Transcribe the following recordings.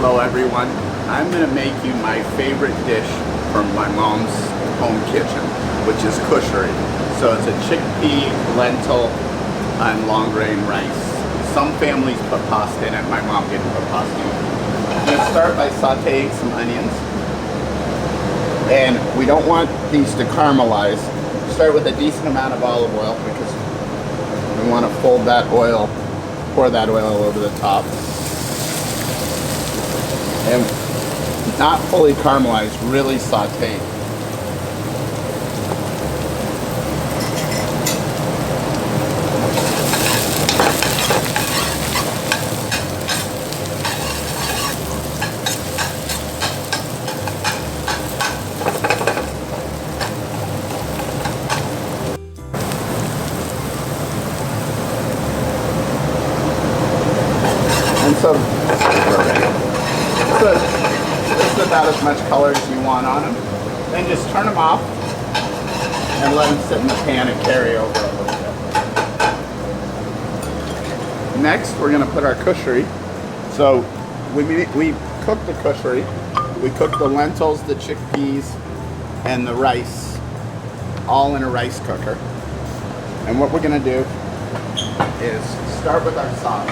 Hello everyone. I'm going to make you my favorite dish from my mom's home kitchen, which is koshary. So it's a chickpea, lentil, and long grain rice. Some families put pasta in it. My mom didn't put pasta in it. I'm going to start by sauteing some onions. And we don't want these to caramelize. Start with a decent amount of olive oil because we want to fold that oil, pour that oil over the top. And not fully caramelized, really sauteed. And so this is about as much color as you want on them. Then just turn them off and let them sit in the pan and carry over a little bit. Next, we're going to put our koshary. So we cook the koshary. We cook the lentils, the chickpeas, and the rice all in a rice cooker. And what we're going to do is start with our sauce.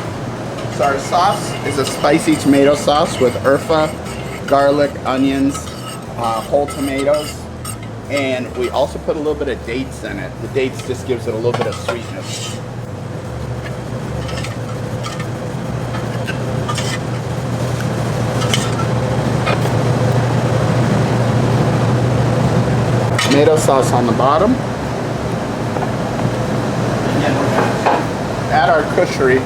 So our sauce is a spicy tomato sauce with garlic, onions, whole tomatoes, and we also put a little bit of dates in it. The dates just gives it a little bit of sweetness. Tomato sauce on the bottom. And then we're going to add our koshary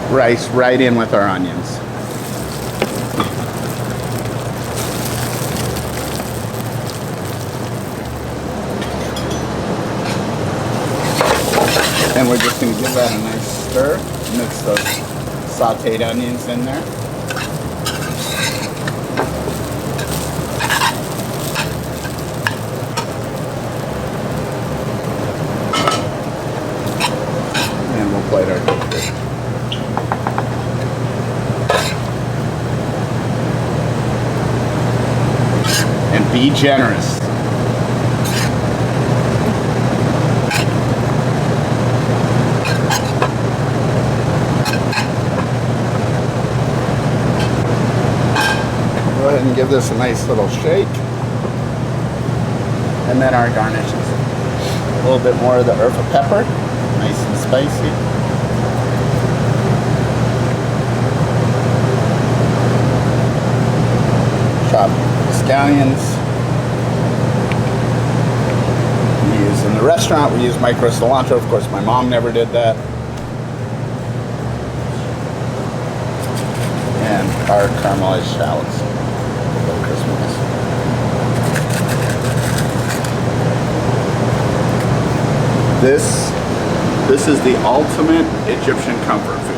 rice right in with our onions. And we're just going to give that a nice stir. Mix those sauteed onions in there. And we'll plate our dish. And be generous. Go ahead and give this a nice little shake. And then our garnishes. A little bit more of the pepper, nice and spicy. Chopped scallions. In the restaurant we use micro cilantro. Of course my mom never did that. And our caramelized shallots. This is the ultimate Egyptian comfort food.